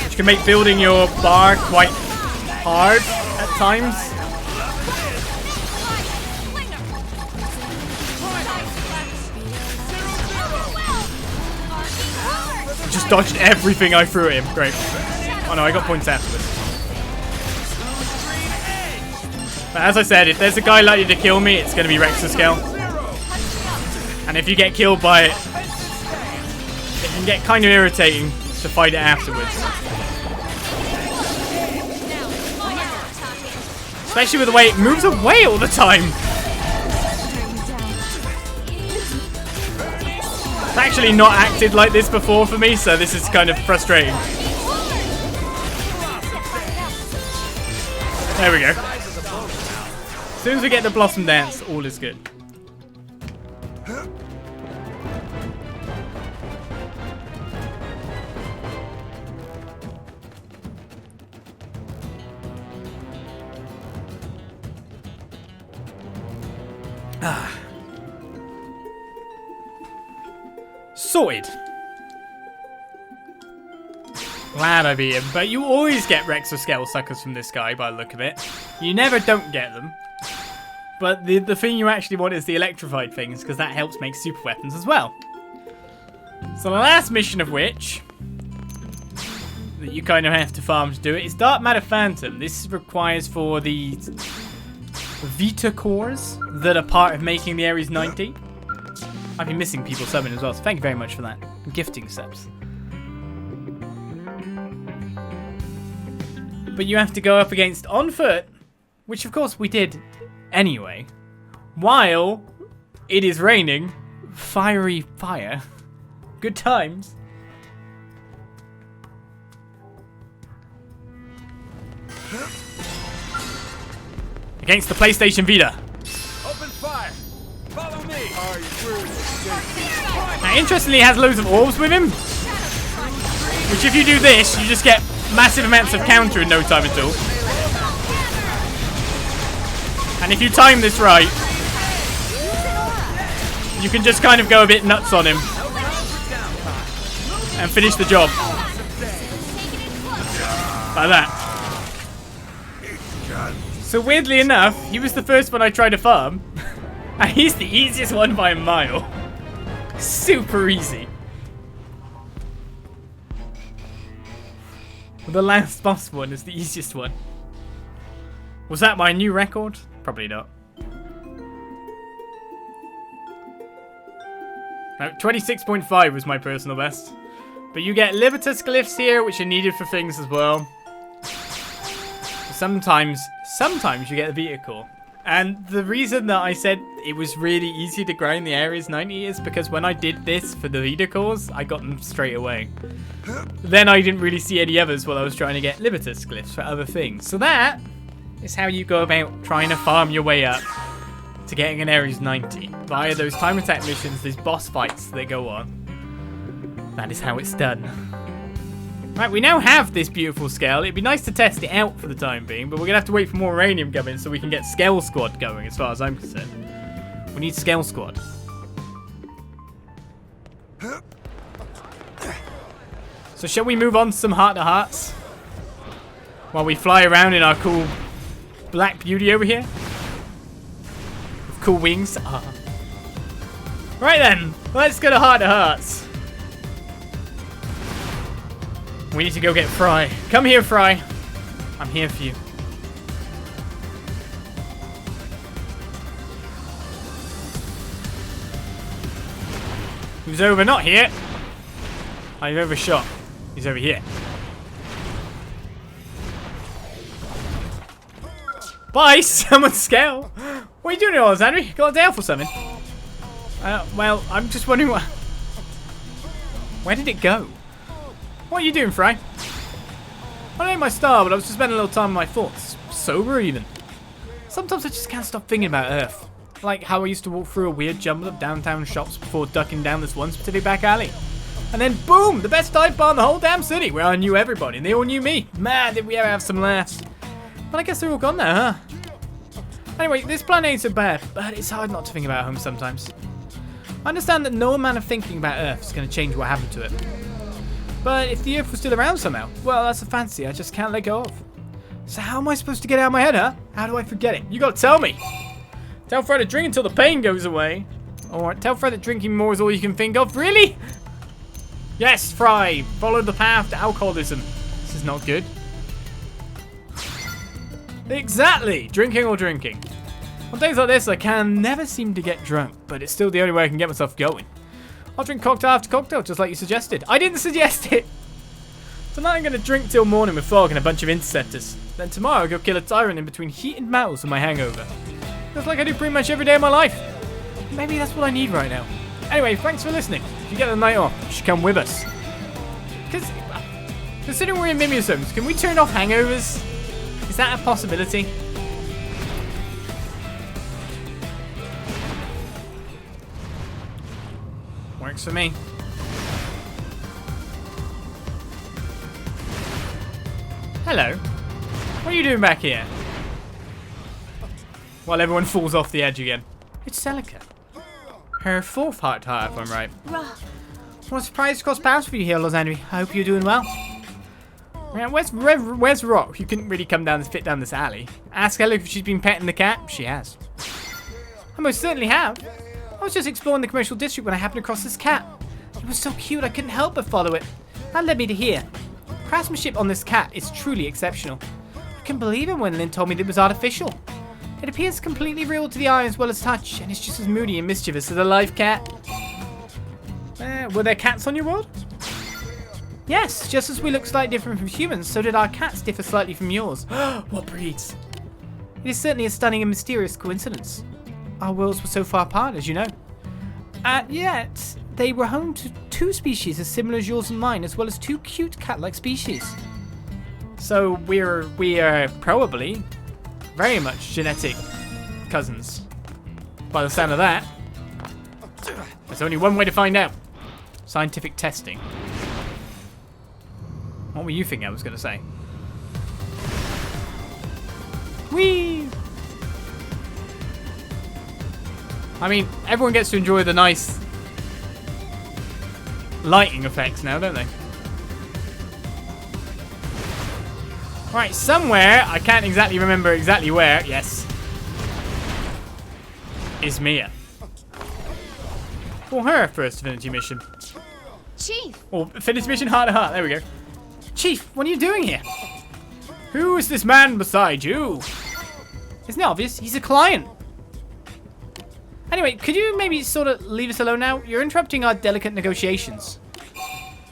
Which can make building your bar quite hard at times. Just dodged everything I threw at him. Great. Oh no, I got points afterwards. But as I said, if there's a guy likely to kill me, it's going to be Rexo Scale. And if you get killed by it, it can get kind of irritating to fight it afterwards. Especially with the way it moves away all the time. It's actually not acted like this before for me, so this is kind of frustrating. There we go. soon as we get the Blossom Dance, all is good. Sorted. Glad I beat him, but you always get Rex or Skell suckers from this guy by the look of it. You never don't get them. But the thing you actually want is the electrified things, because that helps make super weapons as well. So the last mission of which, that you kind of have to farm to do it, is Dark Matter Phantom. This requires for the Vita cores that are part of making the Ares 90. I've been missing people subbing as well, so thank you very much for that. Gifting subs. But you have to go up against on foot, which of course we did anyway, while it is raining fiery fire. Good times. Against the PlayStation Vita. Open fire. Follow me. Now, interestingly, he has loads of orbs with him, which if you do this, you just get massive amounts of counter in no time at all. And if you time this right, you can just kind of go a bit nuts on him and finish the job. Like that. So weirdly enough, he was the first one I tried to farm. And he's the easiest one by a mile. Super easy. The last boss one is the easiest one. Was that my new record? Probably not. No, 26.5 was my personal best. But you get Libertas glyphs here, which are needed for things as well. Sometimes you get the Vita core. And the reason that I said it was really easy to grind the Ares 90 is because when I did this for the Vita cores, I got them straight away. Then I didn't really see any others while I was trying to get Libertas glyphs for other things. So that is how you go about trying to farm your way up to getting an Ares 90. Via those time attack missions, these boss fights that go on. That is how it's done. Right, we now have this beautiful Skell. It'd be nice to test it out for the time being, but we're going to have to wait for more uranium coming so we can get Skell Squad going as far as I'm concerned. We need Skell Squad. So shall we move on to some heart-to-hearts? While we fly around in our cool black beauty over here? With cool wings. Right then, let's go to heart-to-hearts. We need to go get Fry. Come here, Fry. I'm here for you. Who's over? Not here. I've overshot. He's over here. Bye, someone Skell. What are you doing, Olizandri? Got a day off or something? Well, I'm just wondering what... Where did it go? What are you doing, Fry? I ain't my star, but I was just spending a little time with my thoughts. Sober, even. Sometimes I just can't stop thinking about Earth. Like how I used to walk through a weird jumble of downtown shops before ducking down this one specific back alley. And then, boom! The best dive bar in the whole damn city, where I knew everybody, and they all knew me. Man, did we ever have some laughs. But I guess they're all gone now, huh? Anyway, this planet ain't so bad, but it's hard not to think about home sometimes. I understand that no amount of thinking about Earth is going to change what happened to it. But if the Earth was still around somehow, well, that's a fantasy I just can't let go of. So how am I supposed to get it out of my head, huh? How do I forget it? You gotta tell me. Tell Fred to drink until the pain goes away. Or tell Fred that drinking more is all you can think of. Really? Yes, Fry. Follow the path to alcoholism. This is not good. Exactly. Drinking or drinking. On days like this, I can never seem to get drunk, but it's still the only way I can get myself going. I'll drink cocktail after cocktail, just like you suggested. I didn't suggest it! Tonight I'm going to drink till morning with fog and a bunch of interceptors. Then tomorrow I'll go kill a tyrant in between heated metals and my hangover. Just like I do pretty much every day of my life. Maybe that's what I need right now. Anyway, thanks for listening. If you get the night off, you should come with us. Because, considering we're in Mimizones, can we turn off hangovers? Is that a possibility? Works for me. Hello. What are you doing back here? While everyone falls off the edge again. It's Celica. Her fourth heart-to-heart, if I'm right. What a surprise to cross paths for you here, Olizandri. I hope you're doing well. Yeah, where's Rock? You couldn't really come down this fit down this alley. Ask Ella if she's been petting the cat. She has. I most certainly have. I was just exploring the commercial district when I happened across this cat. It was so cute I couldn't help but follow it. That led me to here. Craftsmanship on this cat is truly exceptional. I couldn't believe it when Lynn told me that it was artificial. It appears completely real to the eye as well as touch, and it's just as moody and mischievous as a live cat. Were there cats on your world? Yes, just as we look slightly different from humans, so did our cats differ slightly from yours. What breeds? It is certainly a stunning and mysterious coincidence. Our worlds were so far apart, as you know. Yet, they were home to two species as similar as yours and mine, as well as two cute cat-like species. So we are probably very much genetic cousins. By the sound of that, there's only one way to find out. Scientific testing. What were you thinking I was going to say? Whee! I mean, everyone gets to enjoy the nice lighting effects now, don't they? Right, somewhere, I can't exactly remember exactly where, yes, is Mia. For her first Affinity mission. Chief! Or Affinity mission heart to heart, there we go. Chief, what are you doing here? Who is this man beside you? Isn't it obvious? He's a client. Anyway, could you maybe sort of leave us alone now? You're interrupting our delicate negotiations.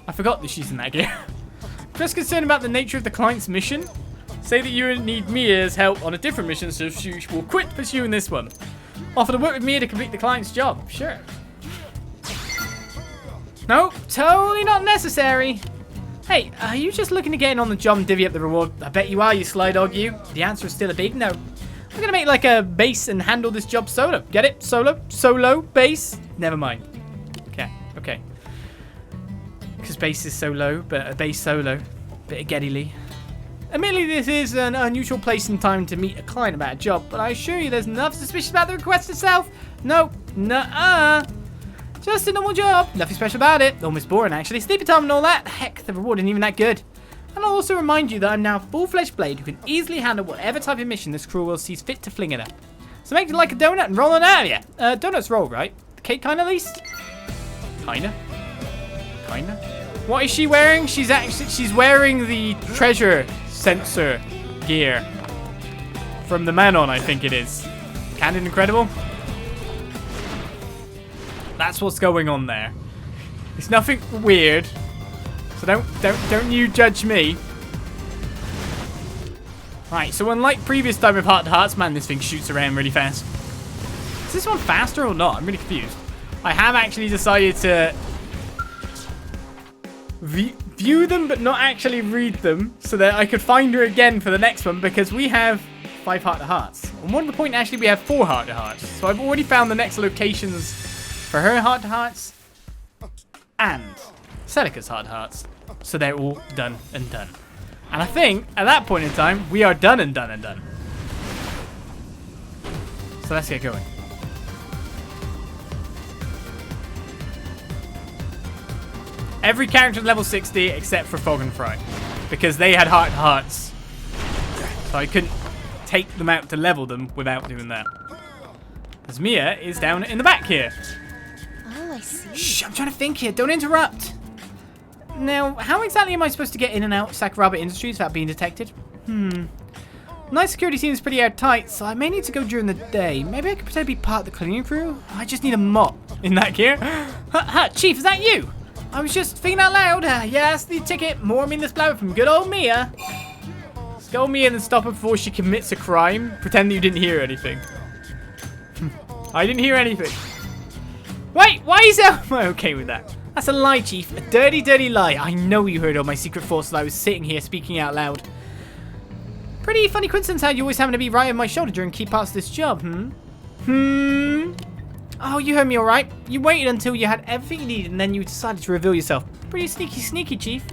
I forgot that she's in that gear. Just concerned about the nature of the client's mission. Say that you need Mia's help on a different mission, so she will quit pursuing this one. Offer to work with Mia to complete the client's job. Sure. No, totally not necessary. Hey, are you just looking to get in on the job and divvy up the reward? I bet you are, you sly dog, you. The answer is still a big no. I'm gonna make like a base and handle this job solo. Get it? Solo, base. Never mind. Okay. Because base is so low, but a base solo. Bit of Geddy Lee. Admittedly, this is an unusual place and time to meet a client about a job, but I assure you there's nothing suspicious about the request itself. No, nuh-uh. Just a normal job. Nothing special about it. Almost boring, actually. Sleepy time and all that. Heck, the reward isn't even that good. And I'll also remind you that I'm now a full-fledged blade who can easily handle whatever type of mission this cruel world sees fit to fling at her. So make it like a donut and roll on out of you. Donuts roll, right? The cake kind at least? Kinda. What is she wearing? She's wearing the treasure sensor gear from the Manon, I think it is. Candid Incredible? That's what's going on there. It's nothing weird. So don't you judge me. Right, so unlike previous time with Heart to Hearts, man, this thing shoots around really fast. Is this one faster or not? I'm really confused. I have actually decided to view them but not actually read them so that I could find her again for the next one, because we have 5 Heart to Hearts. And more to the point, actually, we have 4 Heart to Hearts. So I've already found the next locations for her Heart to Hearts and Celica's Heart to Hearts. So they're all done and done. And I think at that point in time, we are done and done and done. So let's get going. Every character is level 60 except for Fog and Fry, because they had Heart to Hearts. So I couldn't take them out to level them without doing that. As Mia is down in the back here. Oh, I see. Shh, I'm trying to think here. Don't interrupt. Now, how exactly am I supposed to get in and out of Sakuraba Industries without being detected? Night security seems pretty airtight, so I may need to go during the day. Maybe I could pretend to be part of the cleaning crew? I just need a mop in that gear. Chief, is that you? I was just thinking out loud. Yes, the ticket. More meaningless blabber from good old Mia. Scold Mia and stop her before she commits a crime. Pretend that you didn't hear anything. I didn't hear anything. Wait, why is that? Am I okay with that? That's a lie, Chief. A dirty, dirty lie. I know you heard all my secret thoughts while I was sitting here speaking out loud. Pretty funny coincidence how you always happen to be right on my shoulder during key parts of this job, Oh, you heard me all right. You waited until you had everything you needed and then you decided to reveal yourself. Pretty sneaky, Chief.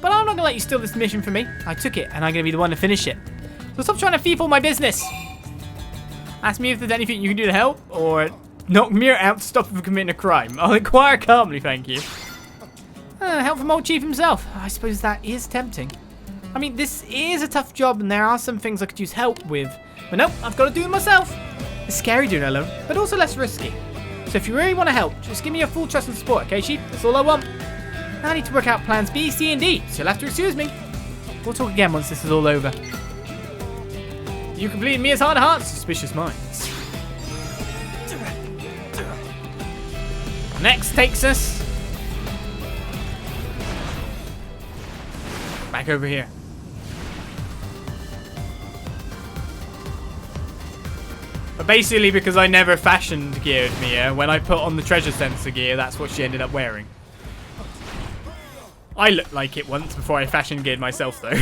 But I'm not going to let you steal this mission from me. I took it and I'm going to be the one to finish it. So stop trying to thief all my business. Ask me if there's anything you can do to help or knock Mira out to stop him from committing a crime. I'll inquire calmly, thank you. Help from old Chief himself. I suppose that is tempting. I mean, this is a tough job and there are some things I could use help with. But nope, I've got to do it myself. It's scary doing it alone, but also less risky. So if you really want to help, just give me your full trust and support, okay, Chief? That's all I want. Now I need to work out plans B, C, and D, so you'll have to excuse me. We'll talk again once this is all over. You completed Mia's hard hearts, suspicious minds. Next takes us back over here. But basically, because I never fashioned geared Mia, when I put on the treasure sensor gear, that's what she ended up wearing. I looked like it once before I fashion geared myself, though.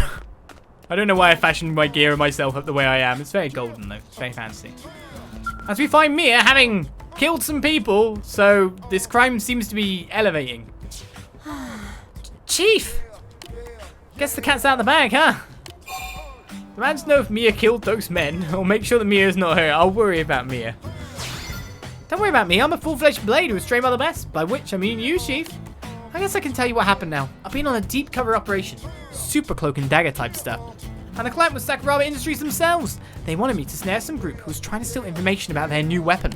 I don't know why I fashioned my gear myself up the way I am. It's very golden, though. It's very fancy. As we find Mia having killed some people, so this crime seems to be elevating. Chief! Guess the cat's out of the bag, huh? The man to know if Mia killed those men, or make sure that Mia's not hurt. I'll worry about Mia. Don't worry about me, I'm a full-fledged blade who was trained by the best, by which I mean you, Chief. I guess I can tell you what happened now. I've been on a deep cover operation, super cloak and dagger type stuff. And the client was Sakuraba Industries themselves. They wanted me to snare some group who was trying to steal information about their new weapon.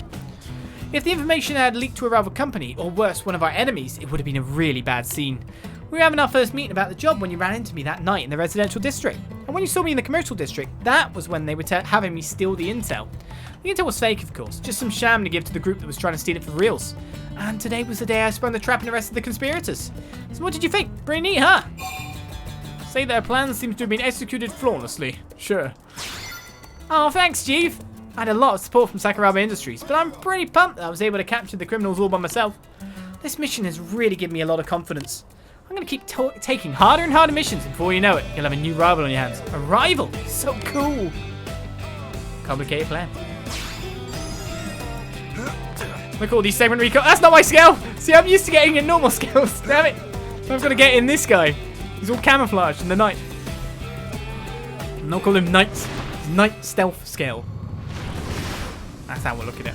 If the information had leaked to a rival company, or worse, one of our enemies, it would have been a really bad scene. We were having our first meeting about the job when you ran into me that night in the residential district. And when you saw me in the commercial district, that was when they were having me steal the intel. The intel was fake, of course, just some sham to give to the group that was trying to steal it for reals. And today was the day I sprung the trap and arrested the conspirators. So what did you think? Pretty neat, huh? Say their plan seems to have been executed flawlessly. Sure. Oh, thanks, Chief. I had a lot of support from Sakuraba Industries, but I'm pretty pumped that I was able to capture the criminals all by myself. This mission has really given me a lot of confidence. I'm going to keep taking harder and harder missions, and before you know it, you'll have a new rival on your hands. A rival? So cool. Complicated plan. Look at all these segment recall. That's not my scale! See, I'm used to getting in normal scales. Damn it. I've got to get in this guy. He's all camouflaged in the night. I'm not calling him Knight. It's Knight Stealth Scale. That's how we'll look at it.